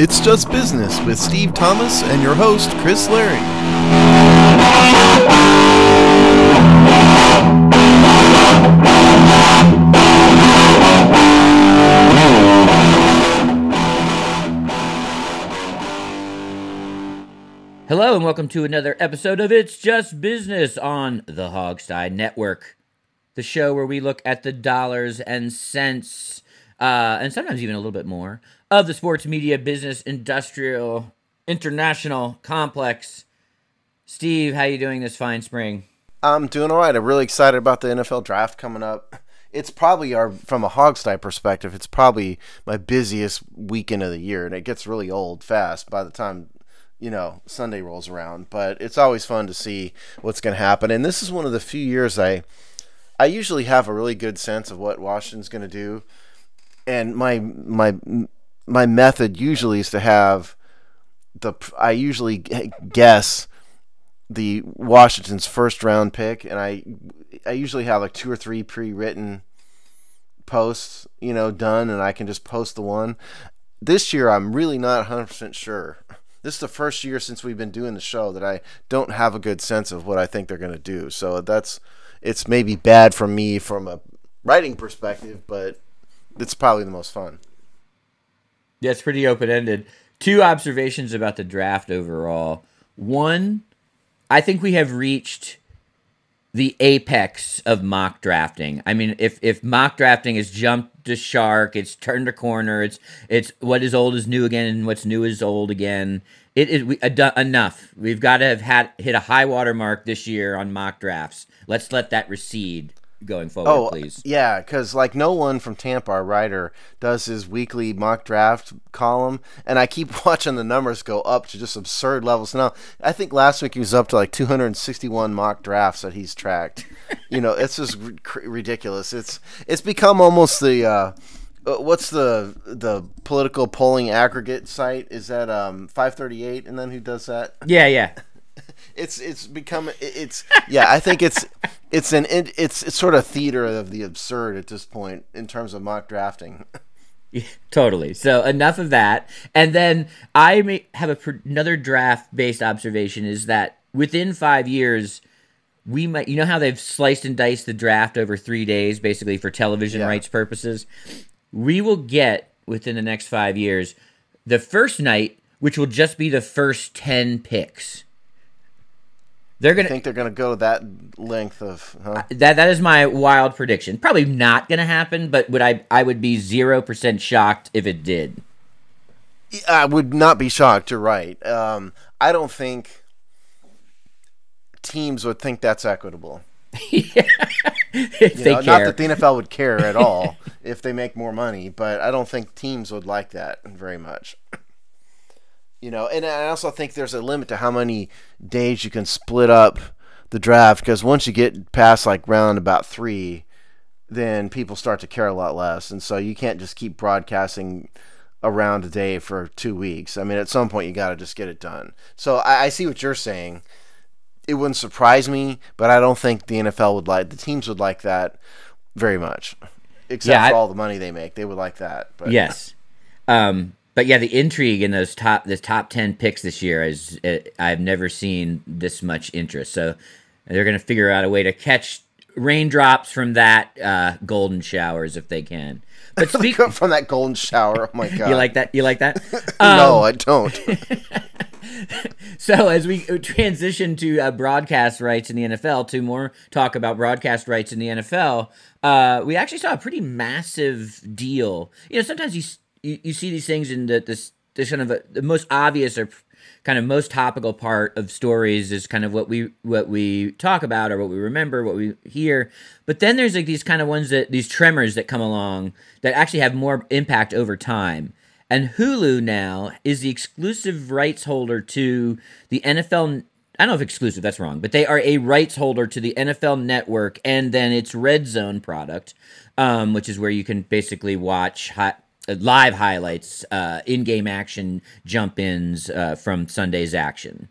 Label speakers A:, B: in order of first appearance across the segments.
A: It's Just Business with Steve Thomas and your host, Chris Larry.
B: Hello and welcome to another episode of It's Just Business on the Hogstye Network, the show where we look at the dollars and cents, and sometimes even a little bit more, of the sports media, business, industrial, international complex. Steve, how you doing this fine spring?
A: I'm doing all right. I'm really excited about the NFL draft coming up. It's probably from a Hogstye perspective, it's probably my busiest weekend of the year, and it gets really old fast by the time Sunday rolls around, but it's always fun to see what's going to happen. And this is one of the few years I usually have a really good sense of what Washington's going to do. And my method usually is to have I usually guess the Washington's first round pick, and I usually have like 2 or 3 pre-written posts, done, and I can just post the one. This year I'm really not 100% sure. This is the first year since we've been doing the show that I don't have a good sense of what I think they're going to do. So it's maybe bad for me from a writing perspective, but it's probably the most fun.
B: Yeah, it's pretty open-ended. 2 observations about the draft overall. One, I think we have reached the apex of mock drafting. I mean, if mock drafting has jumped the shark, it's turned a corner, it's what is old is new again, and what's new is old again. It is enough. We've got to have hit a high water mark this year on mock drafts. Let's let that recede going forward, please.
A: Yeah, because no one from Tampa, our writer, does his weekly mock draft column, and I keep watching the numbers go up to just absurd levels. Now, I think last week he was up to 261 mock drafts that he's tracked. It's just ridiculous. It's become almost the what's the political polling aggregate site? Is that 538? And then who does that?
B: Yeah.
A: It's become I think it's sort of theater of the absurd at this point in terms of mock drafting.
B: Yeah, totally. So enough of that. And then I may have another draft-based observation is that within 5 years, we might, how they've sliced and diced the draft over 3 days, basically for television rights purposes. We will get within the next 5 years the first night, which will just be the first 10 picks. I
A: think they're gonna go that length of
B: that is my wild prediction. Probably not gonna happen, but I would be 0% shocked if it did.
A: I would not be shocked. You're right. I don't think teams would think that's equitable.
B: Yeah. If they care. Not
A: that the NFL would care at all if they make more money, but I don't think teams would like that very much. And I also think there's a limit to how many days you can split up the draft, because once you get past round about 3, then people start to care a lot less, and so you can't just keep broadcasting a round a day for 2 weeks. I mean, at some point you got to just get it done. So I see what you're saying. It wouldn't surprise me, but I don't think the NFL the teams would like that very much, except for all the money they make. They would like that. But.
B: Yes. But yeah, the intrigue in this top 10 picks this year is I've never seen this much interest. So they're going to figure out a way to catch raindrops from that golden showers if they can. But
A: from that golden shower, oh my god!
B: You like that?
A: No, I don't.
B: So as we transition to broadcast rights in the NFL, to more talk about broadcast rights in the NFL, we actually saw a pretty massive deal. Sometimes you see these things in this kind of the most obvious or kind of most topical part of stories is kind of what we talk about or what we remember, what we hear. But then there's these kind of ones these tremors that come along that actually have more impact over time. And Hulu now is the exclusive rights holder to the NFL. I don't know if exclusive, that's wrong, but they are a rights holder to the NFL Network and then its Red Zone product, which is where you can basically watch live highlights, in-game action, jump-ins from Sunday's action.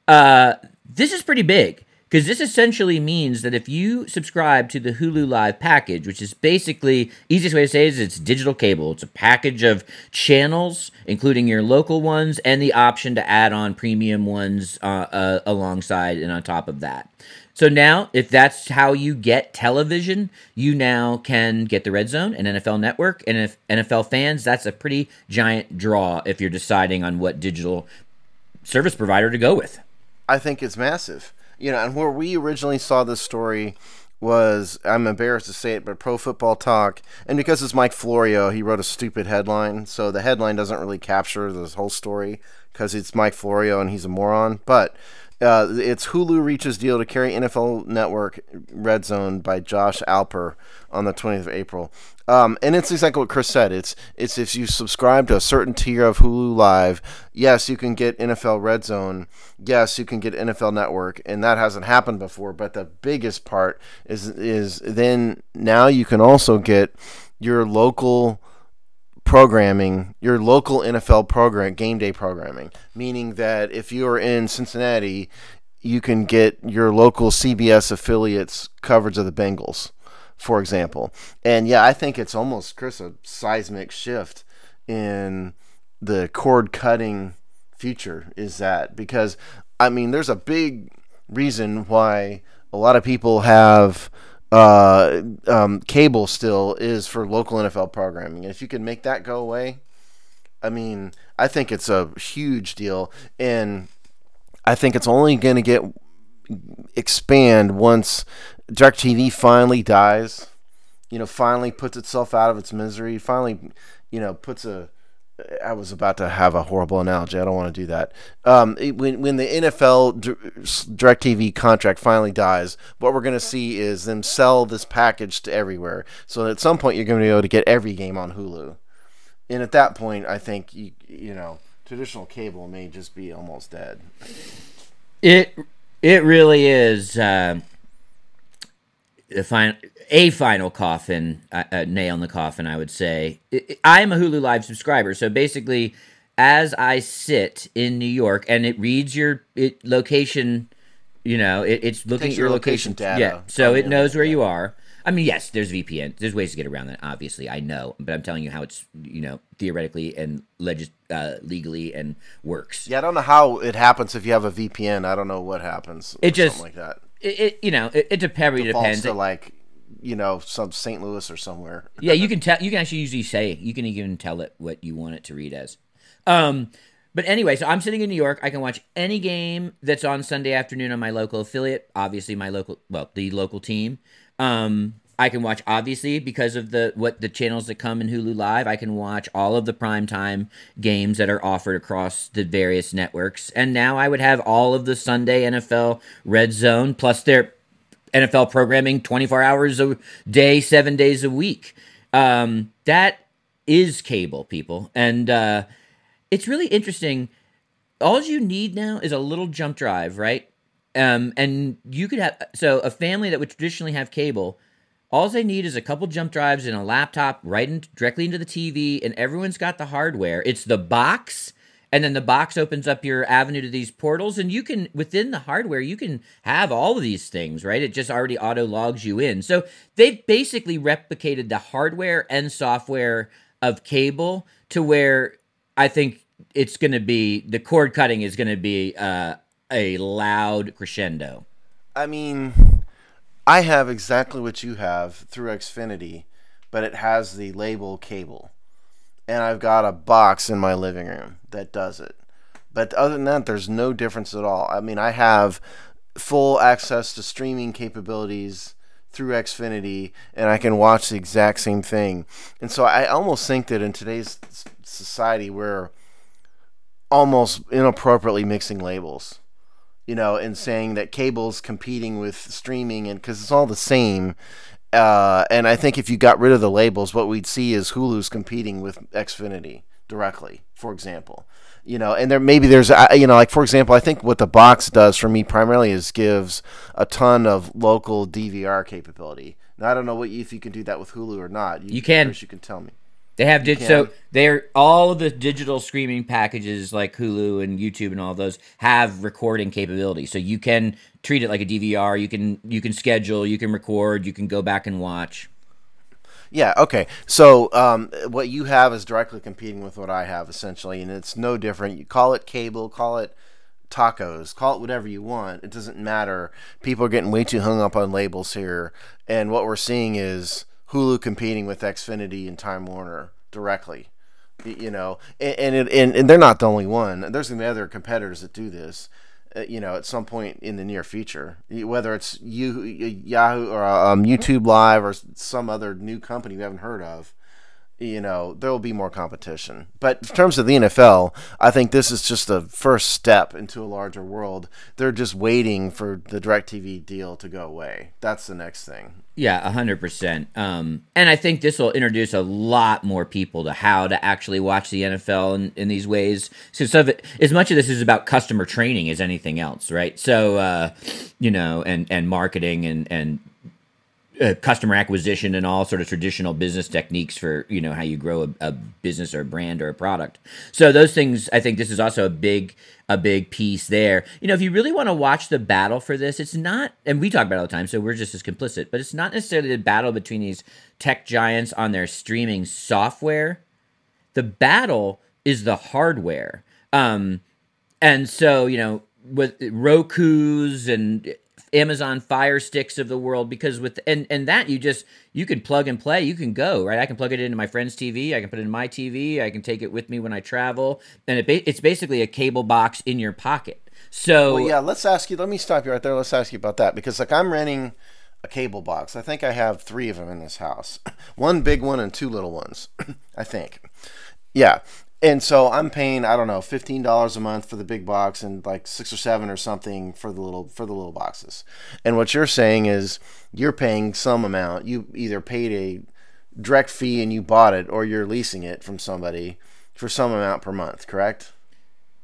B: This is pretty big. Because this essentially means that if you subscribe to the Hulu Live package, which is basically, easiest way to say it is it's digital cable. It's a package of channels, including your local ones, and the option to add on premium ones alongside and on top of that. So now, if that's how you get television, you now can get the Red Zone and NFL Network. And if NFL fans, that's a pretty giant draw if you're deciding on what digital service provider to go with.
A: I think it's massive. And where we originally saw this story was, I'm embarrassed to say it, but Pro Football Talk, and because it's Mike Florio, he wrote a stupid headline, so the headline doesn't really capture this whole story because it's Mike Florio and he's a moron, but it's Hulu reaches deal to carry NFL Network Red Zone by Josh Alper on the 20th of April. And it's exactly what Chris said. It's if you subscribe to a certain tier of Hulu Live, yes, you can get NFL Red Zone. Yes, you can get NFL Network, and that hasn't happened before. But the biggest part is then now you can also get your local programming, your local NFL program, game day programming, meaning that if you are in Cincinnati, you can get your local CBS affiliates coverage of the Bengals, for example. And yeah, I think it's almost, Chris, a seismic shift in the cord cutting future is that, because I mean, there's a big reason why a lot of people have cable still is for local NFL programming. And if you can make that go away, I mean, I think it's a huge deal, and I think it's only going to expand once DirecTV finally dies, finally puts itself out of its misery, finally, puts I was about to have a horrible analogy. I don't want to do that. When the NFL DirecTV contract finally dies, what we're going to see is them sell this package to everywhere. So at some point, you're going to be able to get every game on Hulu. And at that point, I think traditional cable may just be almost dead. It
B: really is a final coffin, a nail in the coffin, I would say. I am a Hulu Live subscriber, so basically, as I sit in New York, and it reads your location, it's looking at your location
A: data.
B: Yeah, so it knows where you are. I mean, yes, there's VPN. There's ways to get around that, obviously, I know. But I'm telling you how it's, theoretically and legally and works.
A: Yeah, I don't know how it happens if you have a VPN. I don't know what happens. Something like that.
B: It depends.
A: To some St. Louis or somewhere.
B: Yeah, you can tell. You can actually usually say you can even tell it what you want it to read as. But anyway, so I'm sitting in New York. I can watch any game that's on Sunday afternoon on my local affiliate. Obviously, the local team. I can watch, obviously, because of the channels that come in Hulu Live. I can watch all of the primetime games that are offered across the various networks. And now I would have all of the Sunday NFL Red Zone, plus their NFL programming 24 hours a day, 7 days a week. That is cable, people. And it's really interesting. All you need now is a little jump drive, right? And you could have, so a family that would traditionally have cable, all they need is a couple jump drives and a laptop directly into the TV, and everyone's got the hardware. It's the box, and then the box opens up your avenue to these portals, and you can, within the hardware, you can have all of these things, right? It just already auto-logs you in. So they've basically replicated the hardware and software of cable to where I think it's going to be, the cord cutting is going to be a loud crescendo.
A: I mean, I have exactly what you have through Xfinity, but it has the label cable. And I've got a box in my living room that does it. But other than that, there's no difference at all. I mean, I have full access to streaming capabilities through Xfinity, and I can watch the exact same thing. And so I almost think that in today's society, we're almost inappropriately mixing labels, and saying that cable's competing with streaming, and because it's all the same. And I think if you got rid of the labels, what we'd see is Hulu's competing with Xfinity directly, for example. And there's like, for example, I think what the box does for me primarily is gives a ton of local DVR capability. Now, I don't know if you can do that with Hulu or not.
B: You can.
A: Chris, you can tell me.
B: They have so they're all of the digital streaming packages like Hulu and YouTube and all those have recording capability. So you can treat it like a DVR. You can schedule, you can record, you can go back and watch.
A: Yeah, okay. So what you have is directly competing with what I have, essentially, and it's no different. You call it cable, call it tacos, call it whatever you want. It doesn't matter. People are getting way too hung up on labels here, and what we're seeing is Hulu competing with Xfinity and Time Warner directly. You know, and they're not the only one. There's going to be other competitors that do this. You know, at some point in the near future, whether it's Yahoo or YouTube Live or some other new company we haven't heard of, you know, there will be more competition. But in terms of the NFL, I think this is just the first step into a larger world. They're just waiting for the DirecTV deal to go away. That's the next thing.
B: Yeah, 100%. And I think this will introduce a lot more people to how to actually watch the NFL in these ways. So some of it, as much of this is about customer training as anything else, right? So, you know, and marketing and customer acquisition and all sort of traditional business techniques for, you know, how you grow a business or a brand or a product. So those things, I think this is also a big piece there. You know, if you really want to watch the battle for this, it's not, and we talk about it all the time, so we're just as complicit, but it's not necessarily the battle between these tech giants on their streaming software. The battle is the hardware. And so, you know, with Roku's and Amazon Fire Sticks of the world, because with and that you can plug and play, you can go, right? I can plug it into my friend's TV, I can put it in my TV, I can take it with me when I travel, and it's basically a cable box in your pocket. So
A: well, yeah, let me stop you right there. Let's ask you about that, because like I'm renting a cable box. I think I have 3 of them in this house. One big one and 2 little ones, I think. Yeah. And so I'm paying, I don't know, $15 a month for the big box and like 6 or 7 or something for the little boxes. And what you're saying is you're paying some amount. You either paid a direct fee and you bought it, or you're leasing it from somebody for some amount per month, correct?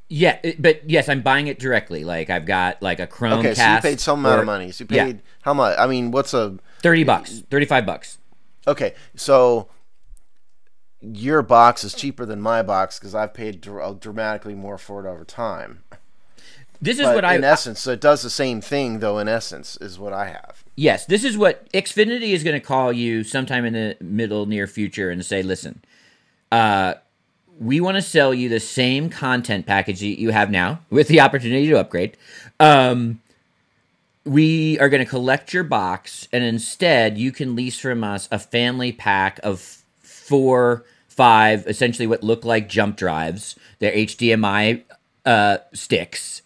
B: Yeah, but yes, I'm buying it directly. Like I've got like a Chromecast.
A: Okay, so you paid some amount of money. So you paid how much? I mean, what's a
B: $30, $35.
A: Okay, so your box is cheaper than my box because I've paid dramatically more for it over time.
B: This is in
A: essence, so it does the same thing, though. In essence, is what I have.
B: Yes, this is what Xfinity is going to call you sometime in the near future and say, listen, we want to sell you the same content package that you have now with the opportunity to upgrade. We are going to collect your box, and instead you can lease from us a family pack of 4, 5, essentially what look like jump drives. They're HDMI sticks,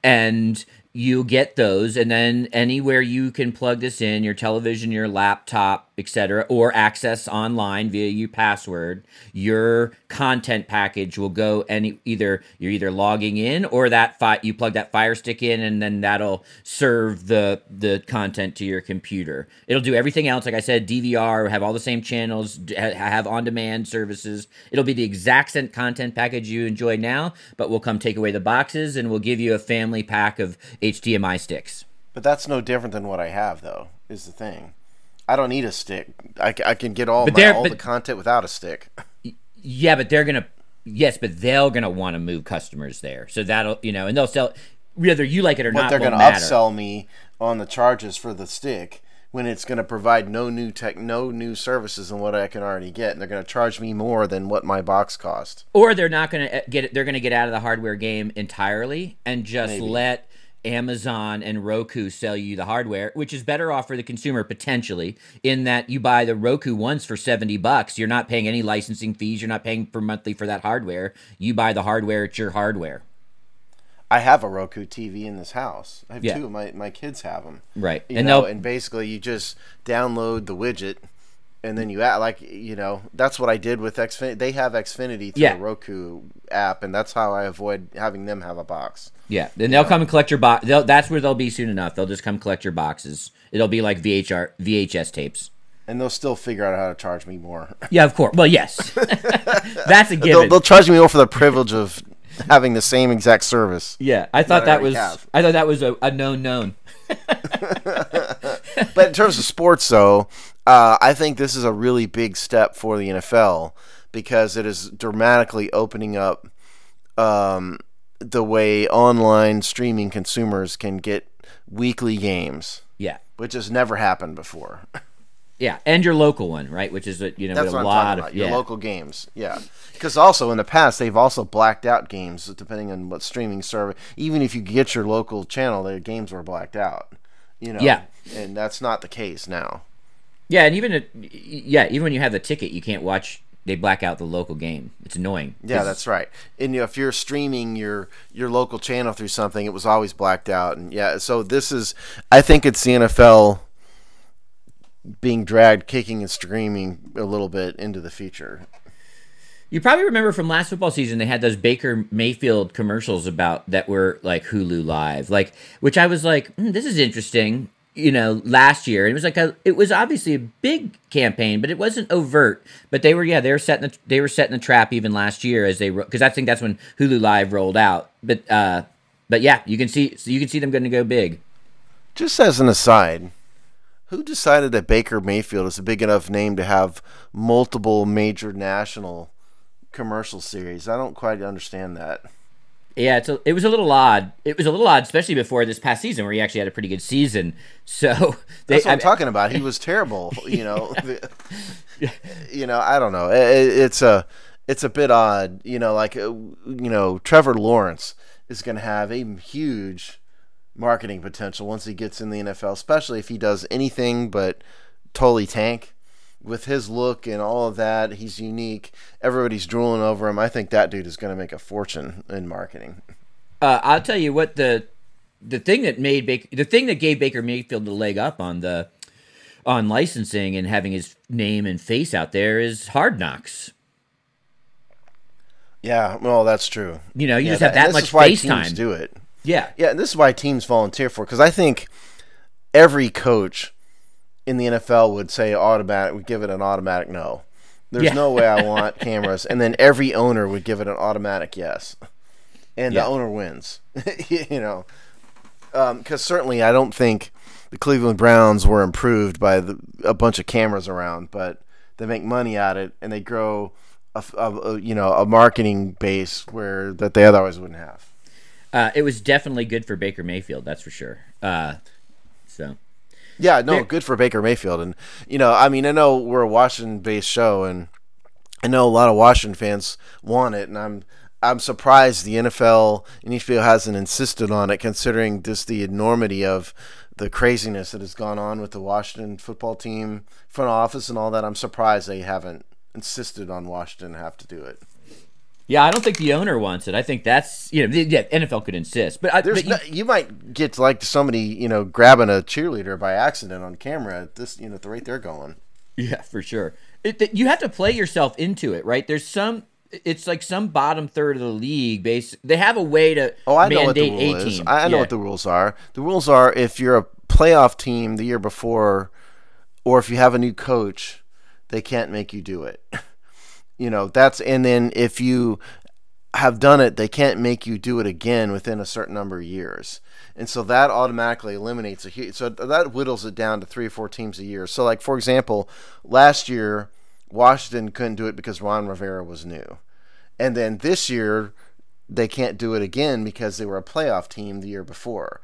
B: and you get those, and then anywhere you can plug this in, your television, your laptop, etc., or access online via your password, your content package will go you're either logging in or you plug that Fire Stick in, and then that'll serve the content to your computer. It'll do everything else, like I said, DVR, have all the same channels, have on-demand services. It'll be the exact same content package you enjoy now, but we'll come take away the boxes, and we'll give you a family pack of HDMI sticks.
A: But that's no different than what I have, though, is the thing. I don't need a stick. I can get all the content without a stick.
B: Yeah, but they're gonna want to move customers there. So that'll, you know, and they'll sell whether you like it or not.
A: But they're gonna upsell me on the charges for the stick when it's gonna provide no new services than what I can already get, and they're gonna charge me more than what my box cost.
B: Or they're not gonna get it. They're gonna get out of the hardware game entirely and just let Amazon and Roku sell you the hardware, which is better off for the consumer potentially, in that you buy the Roku once for $70. You're not paying any licensing fees. You're not paying per monthly for that hardware. You buy the hardware. It's your hardware.
A: I have a Roku TV in this house. I have 2. My kids have them.
B: Right.
A: And basically you just download the widget, and then you add, like, you know, that's what I did with Xfinity. They have Xfinity through a Roku app, and that's how I avoid having them have a box.
B: Yeah, then they'll come and collect your box. That's where they'll be soon enough. They'll just come collect your boxes. It'll be like VHS tapes.
A: And they'll still figure out how to charge me more.
B: Yeah, of course. Well, yes. That's a given.
A: They'll charge me more for the privilege of having the same exact service.
B: Yeah, I thought that was a known.
A: But in terms of sports, though, I think this is a really big step for the NFL, because it is dramatically opening up the way online streaming consumers can get weekly games.
B: Yeah.
A: Which has never happened before.
B: Yeah, and your local one, right? Which is that's
A: what
B: a
A: I'm
B: lot
A: talking
B: of
A: about. Your local games, yeah. Because also in the past they've also blacked out games depending on what streaming service. Even if you get your local channel, their games were blacked out.
B: Yeah,
A: and that's not the case now.
B: Yeah, and even when you have the ticket, you can't watch. They black out the local game. It's annoying.
A: Yeah, that's right. And if you're streaming your local channel through something, it was always blacked out. And yeah, so this is, I think it's the NFL being dragged kicking and screaming a little bit into the future.
B: You probably remember from last football season they had those Baker Mayfield commercials about that were like Hulu Live, which I was like, this is interesting. Last year, it was it was obviously a big campaign, but it wasn't overt. But they were setting the trap even last year because I think that's when Hulu Live rolled out. But yeah, you can see them going to go big.
A: Just as an aside, who decided that Baker Mayfield is a big enough name to have multiple major national commercial series? I don't quite understand that.
B: Yeah, it was a little odd. It was a little odd, especially before this past season where he actually had a pretty good season. So
A: that's what I'm talking about. He was terrible. I don't know. It's a bit odd. Trevor Lawrence is going to have a huge marketing potential once he gets in the NFL, especially if he does anything but totally tank. With his look and all of that, he's unique. Everybody's drooling over him. I think that dude is going to make a fortune in marketing.
B: I'll tell you what the thing that gave Baker Mayfield the leg up on licensing and having his name and face out there is Hard Knocks.
A: Yeah, well, that's true.
B: You just have that much face time.
A: Teams do it.
B: Yeah,
A: yeah, and this is why teams volunteer for it, because I think every coach in the NFL would give it an automatic no. There's no way I want cameras. And then every owner would give it an automatic yes. And the owner wins. Because certainly I don't think the Cleveland Browns were improved by a bunch of cameras around, but they make money at it and they grow a marketing base that they otherwise wouldn't have.
B: It was definitely good for Baker Mayfield, that's for sure.
A: Yeah, no, good for Baker Mayfield. And, I know we're a Washington-based show, and I know a lot of Washington fans want it, and I'm surprised the NFL and HBO hasn't insisted on it, considering just the enormity of the craziness that has gone on with the Washington football team, front office, and all that. I'm surprised they haven't insisted on Washington have to do it.
B: Yeah, I don't think the owner wants it. I think that's NFL could insist, but
A: you might get somebody grabbing a cheerleader by accident on camera at this at the rate they're going.
B: Yeah, for sure. You have to play yourself into it, right? It's like some bottom third of the league. They have a way to mandate a team.
A: I know what the rules are. The rules are if you're a playoff team the year before, or if you have a new coach, they can't make you do it. And then if you have done it, they can't make you do it again within a certain number of years. And so that automatically eliminates so that whittles it down to 3 or 4 teams a year. So, for example, last year, Washington couldn't do it because Ron Rivera was new. And then this year, they can't do it again because they were a playoff team the year before.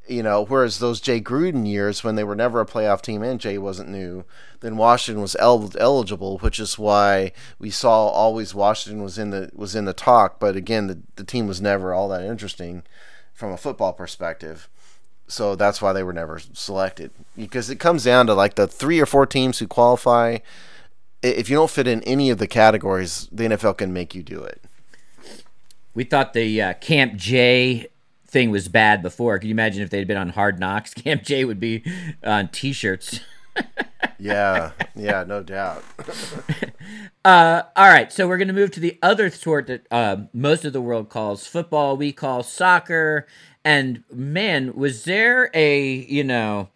A: Whereas those Jay Gruden years when they were never a playoff team and Jay wasn't new, then Washington was eligible, which is why we saw always Washington was in the talk. But again, the team was never all that interesting from a football perspective. So that's why they were never selected, because it comes down to the 3 or 4 teams who qualify. If you don't fit in any of the categories, the NFL can make you do it.
B: We thought the Camp J thing was bad before. Could you imagine if they'd been on Hard Knocks? Camp J would be on T-shirts.
A: yeah, no doubt.
B: All right, so we're going to move to the other sport that most of the world calls football. We call soccer. And man, was there a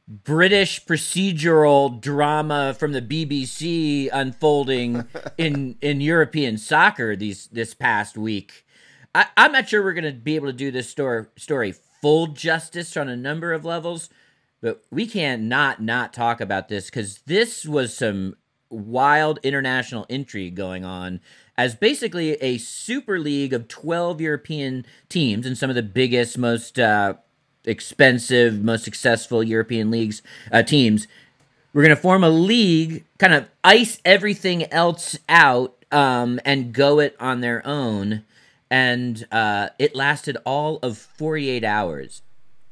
B: British procedural drama from the BBC unfolding in European soccer this past week? I'm not sure we're going to be able to do this story full justice on a number of levels, but we can't not talk about this because this was some wild international intrigue going on as basically a super league of 12 European teams and some of the biggest, most expensive, most successful European leagues teams. We're going to form a league, kind of ice everything else out, and go it on their own. And it lasted all of 48 hours.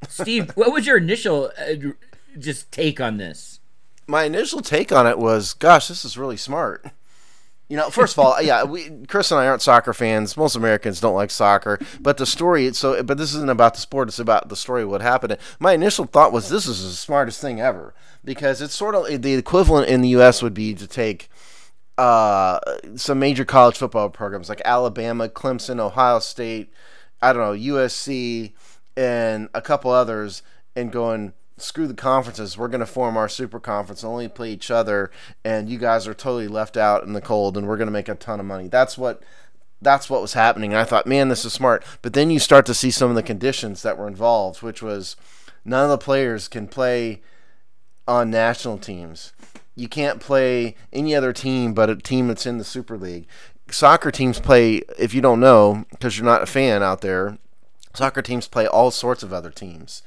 B: Steve, what was your initial just take on this?
A: My initial take on it was, gosh, this is really smart. First of all, yeah, Chris and I aren't soccer fans. Most Americans don't like soccer, but the story. But this isn't about the sport. It's about the story of what happened. My initial thought was, this is the smartest thing ever, because it's sort of the equivalent in the U.S. would be to take some major college football programs like Alabama, Clemson, Ohio State, I don't know, USC, and a couple others, and going, screw the conferences. We're going to form our super conference and only play each other, and you guys are totally left out in the cold, and we're going to make a ton of money. That's what was happening. And I thought, man, this is smart. But then you start to see some of the conditions that were involved, which was none of the players can play on national teams. You can't play any other team but a team that's in the Super League. Soccer teams play, if you don't know, because you're not a fan out there, soccer teams play all sorts of other teams,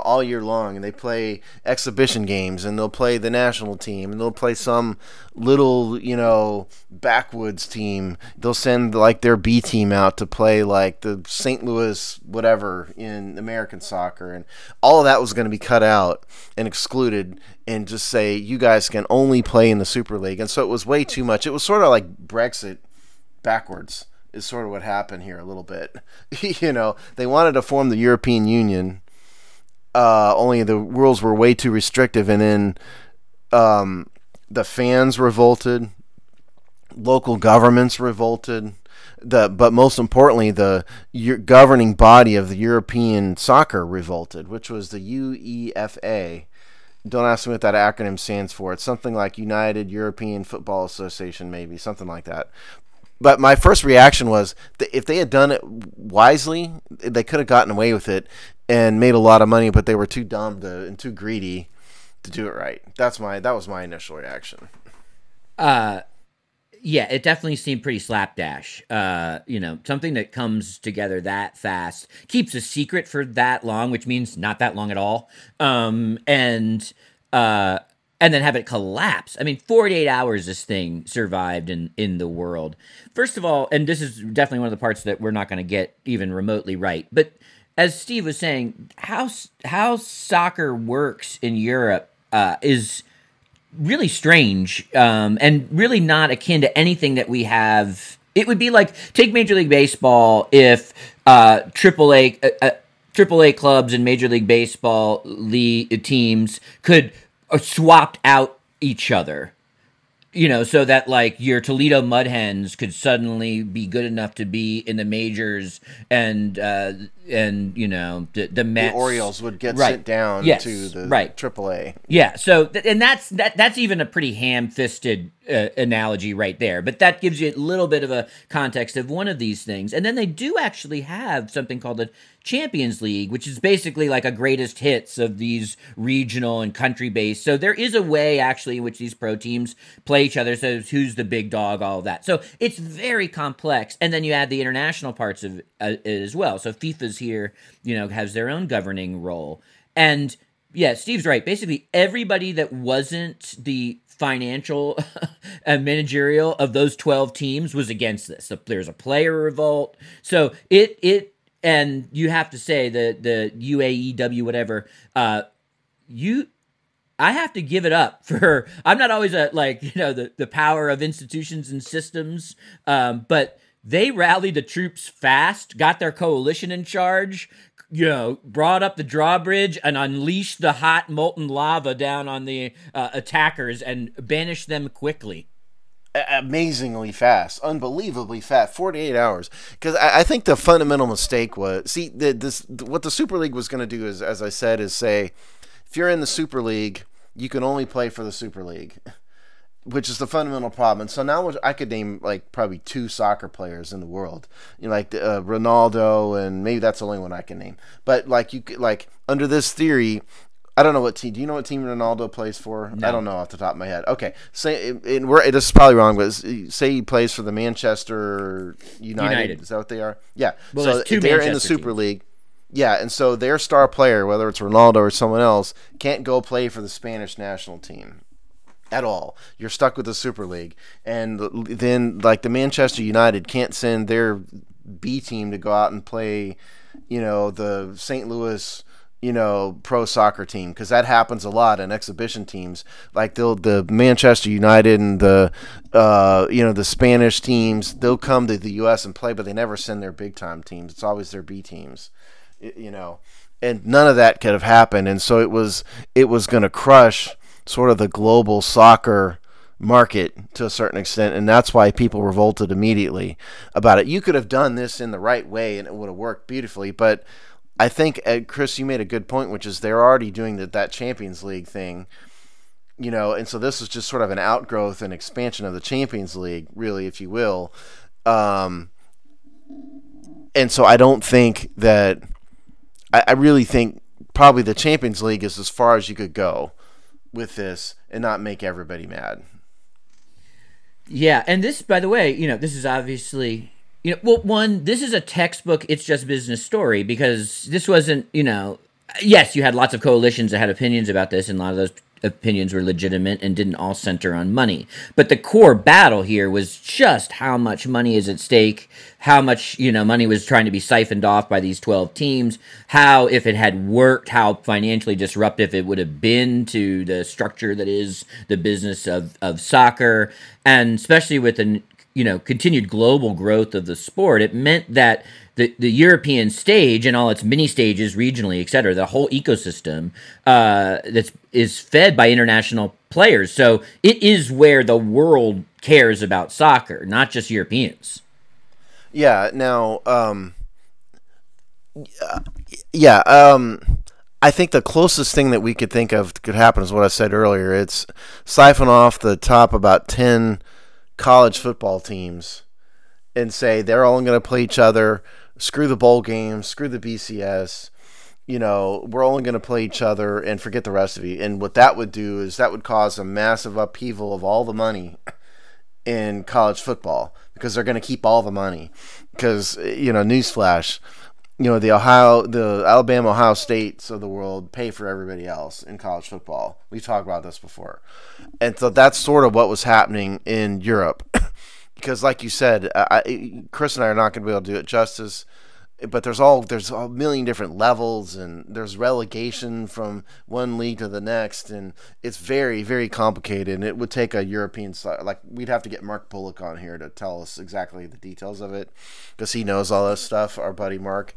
A: all year long, and they play exhibition games, and they'll play the national team, and they'll play some little, backwoods team. They'll send like their B team out to play like the St. Louis whatever in American soccer, and all of that was going to be cut out and excluded, and just say you guys can only play in the Super League. And so it was way too much. It was sort of like Brexit backwards is sort of what happened here a little bit. They wanted to form the European Union. Only the rules were way too restrictive, and then the fans revolted, local governments revolted, but most importantly, the governing body of the European soccer revolted, which was the UEFA. Don't ask me what that acronym stands for. It's something like United European Football Association, maybe, something like that. But my first reaction was, if they had done it wisely, they could have gotten away with it and made a lot of money, but they were too dumb and too greedy to do it right. That was my initial reaction.
B: Yeah, it definitely seemed pretty slapdash. Something that comes together that fast, keeps a secret for that long, which means not that long at all. And then have it collapse. I mean, 48 hours this thing survived in the world. First of all, and this is definitely one of the parts that we're not going to get even remotely right, but as Steve was saying, how soccer works in Europe is really strange, and really not akin to anything that we have. It would be like, take Major League Baseball if AAA clubs and Major League Baseball teams could swapped out each other, so that like your Toledo Mud Hens could suddenly be good enough to be in the majors, and the Mets,
A: the Orioles would get sent down to the AAA.
B: Yeah, so and that's even a pretty ham-fisted analogy right there, but that gives you a little bit of a context of one of these things. And then they do actually have something called the Champions League, which is basically like a greatest hits of these regional and country-based. So there is a way actually in which these pro teams play each other, so who's the big dog, all of that. So it's very complex. And then you add the international parts of it as well. So FIFA's here, has their own governing role. And yeah, Steve's right. Basically, everybody that wasn't the financial and managerial of those 12 teams was against this. So there's a player revolt. So and you have to say the UAEW, whatever, I have to give it up for, I'm not always the power of institutions and systems, but they rallied the troops fast, got their coalition in charge, brought up the drawbridge and unleashed the hot molten lava down on the attackers and banished them quickly.
A: Amazingly fast, unbelievably fast, 48 hours. Because I think the fundamental mistake was, what the Super League was going to do is, as I said, is say, if you're in the Super League, you can only play for the Super League, which is the fundamental problem. And so now I could name like probably 2 soccer players in the world, like Ronaldo, and maybe that's the only one I can name. But like under this theory, I don't know what team. Do you know what team Ronaldo plays for?
B: No.
A: I don't know off the top of my head. Okay, say this is probably wrong, but say he plays for the Manchester United. Is that what they are? Yeah.
B: Well,
A: so
B: there's two
A: they're in the
B: Manchester
A: Super
B: teams.
A: League. Yeah, and so their star player, whether it's Ronaldo or someone else, can't go play for the Spanish national team at all. You're stuck with the Super League, and then like the Manchester United can't send their B team to go out and play, the St. Louis, pro soccer team, because that happens a lot in exhibition teams. Like the Manchester United and the Spanish teams, they'll come to the U.S. and play, but they never send their big time teams. It's always their B teams, and none of that could have happened. And so it was going to crush sort of the global soccer market to a certain extent, and that's why people revolted immediately about it. You could have done this in the right way and it would have worked beautifully, but I think, Chris, you made a good point, which is they're already doing that Champions League thing, and so this is just sort of an outgrowth and expansion of the Champions League, really, if you will. And so I don't think that I really think probably the Champions League is as far as you could go with this and not make everybody mad.
B: Yeah, and this, by the way, this is obviously, this is a textbook It's Just Business story, because this wasn't, yes, you had lots of coalitions that had opinions about this, and a lot of those opinions were legitimate and didn't all center on money. But the core battle here was just how much money is at stake, how much, money was trying to be siphoned off by these 12 teams, how, if it had worked, how financially disruptive it would have been to the structure that is the business of soccer. And especially with the, continued global growth of the sport, it meant that the European stage and all its mini stages regionally, et cetera, the whole ecosystem is fed by international players. So it is where the world cares about soccer, not just Europeans.
A: Yeah. Now, I think the closest thing that we could think of could happen is what I said earlier. It's siphon off the top about 10 college football teams and say they're all going to play each other. Screw the bowl games, screw the BCS. We're only going to play each other and forget the rest of you. And what that would do is that would cause a massive upheaval of all the money in college football, because they're going to keep all the money. Because, newsflash, the Alabama, Ohio States of the world pay for everybody else in college football. We've talked about this before. And so that's sort of what was happening in Europe. Because, like you said, Chris and I are not going to be able to do it justice. But there's a million different levels, and there's relegation from one league to the next, and it's very, very complicated. And it would take a European we'd have to get Mark Bullock on here to tell us exactly the details of it, because he knows all this stuff. Our buddy Mark.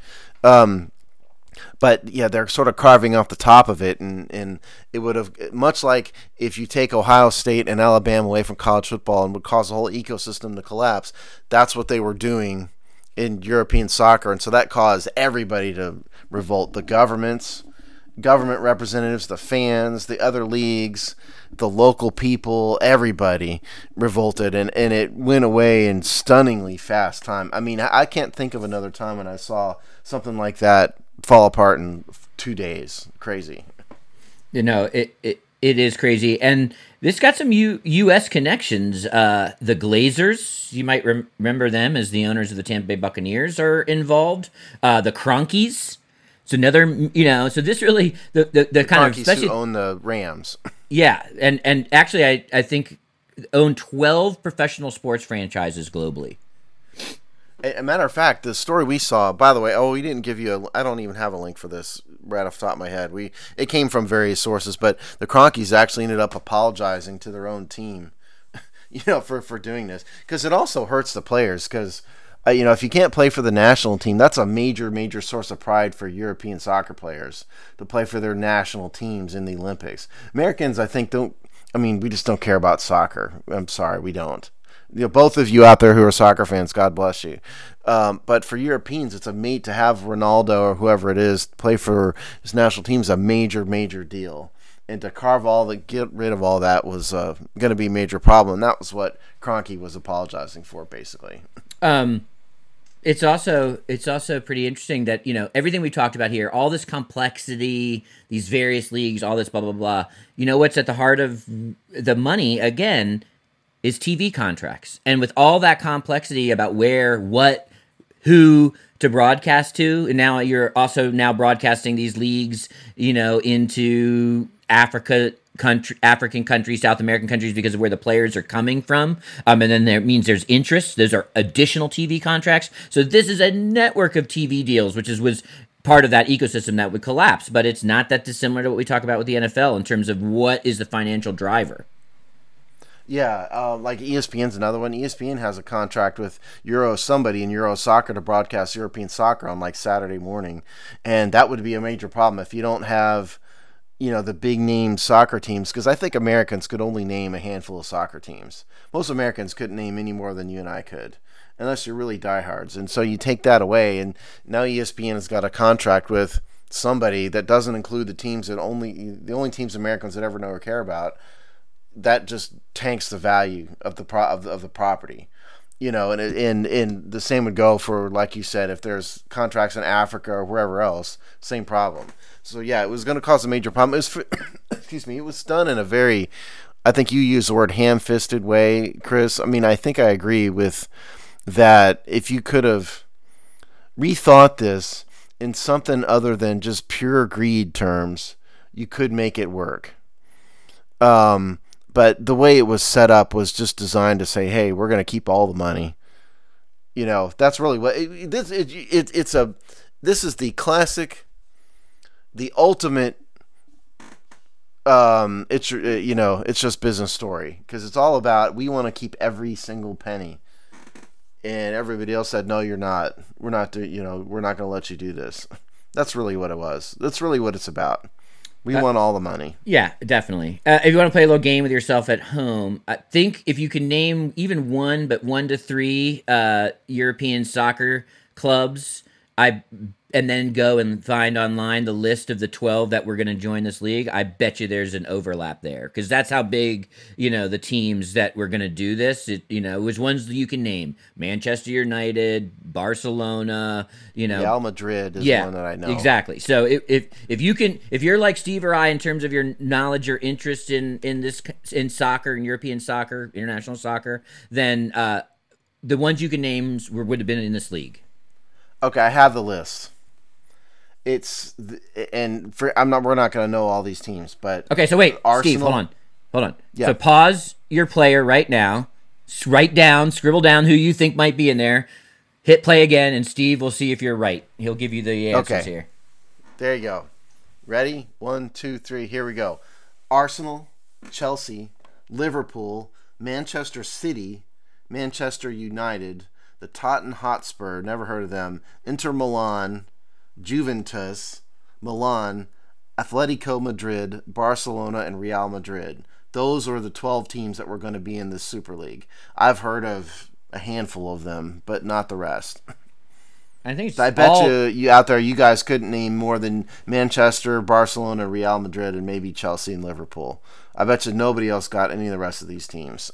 A: But yeah, they're sort of carving off the top of it, and it would have, much like if you take Ohio State and Alabama away from college football and would cause the whole ecosystem to collapse. That's what they were doing in European soccer, and so that caused everybody to revolt. The government representatives, the fans, the other leagues, the local people, everybody revolted, and it went away in stunningly fast time. I mean, I can't think of another time when I saw something like that fall apart in 2 days. Crazy.
B: It is crazy. And this got some U.S. connections. The Glazers, you might remember them as the owners of the Tampa Bay Buccaneers, are involved. The Cronkies. It's another, so this really, the kind of,
A: especially who own the Rams.
B: Yeah. And actually, I think own 12 professional sports franchises globally.
A: A matter of fact, the story we saw, by the way, we didn't give you I don't even have a link for this right off the top of my head. It came from various sources, but the Cronkies actually ended up apologizing to their own team, for doing this, because it also hurts the players, because, if you can't play for the national team, that's a major, major source of pride for European soccer players to play for their national teams in the Olympics. Americans, I think, we just don't care about soccer. I'm sorry, we don't. Both of you out there who are soccer fans, God bless you. But for Europeans, it's to have Ronaldo or whoever it is play for his national team is a major, major deal. And to get rid of all that was going to be a major problem. And that was what Kroenke was apologizing for, basically.
B: It's also pretty interesting that, everything we talked about here, all this complexity, these various leagues, all this blah blah blah. What's at the heart of the money again is TV contracts. And with all that complexity about where, what, who to broadcast to, and now you're also now broadcasting these leagues, into African countries, South American countries, because of where the players are coming from. And then there means there's interest. Those are additional TV contracts. So this is a network of TV deals, which was part of that ecosystem that would collapse. But it's not that dissimilar to what we talk about with the NFL in terms of what is the financial driver.
A: Yeah, like ESPN's another one. ESPN has a contract with somebody in Euro Soccer to broadcast European soccer on like Saturday morning, and that would be a major problem if you don't have, the big name soccer teams, because I think Americans could only name a handful of soccer teams. Most Americans couldn't name any more than you and I could, unless you're really diehards. And so you take that away, and now ESPN has got a contract with somebody that doesn't include the teams the only teams Americans would ever know or care about. That just tanks the value of the property, and the same would go for, like you said, if there's contracts in Africa or wherever else, same problem. So yeah, it was going to cause a major problem. It was, excuse me, it was done in a very, I think you used the word ham-fisted way, Chris. I mean, I think I agree with that. If you could have rethought this in something other than just pure greed terms, you could make it work. But the way it was set up was just designed to say, "Hey, we're going to keep all the money." That's really what this is the classic, the ultimate. It's just business story, because it's all about, we want to keep every single penny, and everybody else said, "No, you're not. We're not we're not going to let you do this." That's really what it was. That's really what it's about. We want all the money. Yeah,
B: definitely. If you want to play a little game with yourself at home, I think if you can name even 1 to 3 European soccer clubs, and then go and find online the list of the 12 that were going to join this league, I bet you there's an overlap there, because that's how big, the teams that were going to do this. It was ones that you can name: Manchester United, Barcelona,
A: Real Madrid is one that I know.
B: Exactly. So if you're like Steve or I in terms of your knowledge or interest in soccer, in European soccer, international soccer, then the ones you can name would have been in this league.
A: Okay, I have the list. We're not going to know all these teams, but
B: okay. So wait, Arsenal, Steve, hold on. Yeah. So pause your player right now. Scribble down who you think might be in there. Hit play again, and Steve will see if you're right. He'll give you the answers here.
A: There you go. Ready? 1, 2, 3. Here we go. Arsenal, Chelsea, Liverpool, Manchester City, Manchester United, the Tottenham Hotspur, never heard of them, Inter Milan, Juventus, Milan, Atletico Madrid, Barcelona, and Real Madrid. Those are the 12 teams that were going to be in this Super League. I've heard of a handful of them, but not the rest.
B: I
A: bet you out there, you guys couldn't name more than Manchester, Barcelona, Real Madrid, and maybe Chelsea and Liverpool. I bet you nobody else got any of the rest of these teams.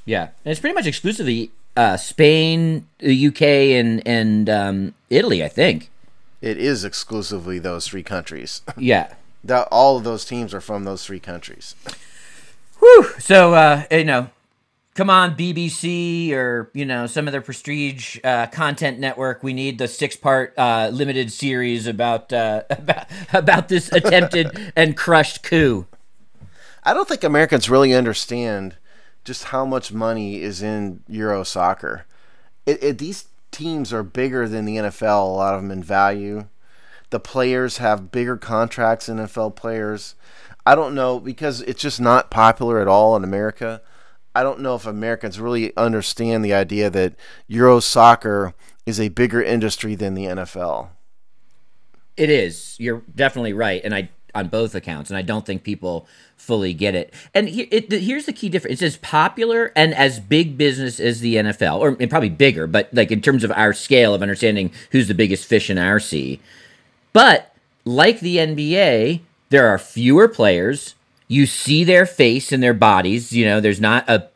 B: Yeah, and it's pretty much exclusively Spain, the UK, and Italy, I think.
A: It is exclusively those 3 countries.
B: Yeah.
A: All of those teams are from those 3 countries.
B: Whew. So, come on, BBC or, some other prestige content network. We need the 6-part limited series about this attempted and crushed coup.
A: I don't think Americans really understand just how much money is in Euro soccer. These teams are bigger than the NFL, a lot of them in value. The players have bigger contracts than NFL players. I don't know, because it's just not popular at all in America. I don't know if Americans really understand the idea that Euro soccer is a bigger industry than the NFL.
B: It is. You're definitely right, and on both accounts, and I don't think people fully get it. And here's the key difference. It's as popular and as big business as the NFL, or probably bigger, but like in terms of our scale of understanding who's the biggest fish in our sea. But like the NBA, there are fewer players. You see their face and their bodies. There's not a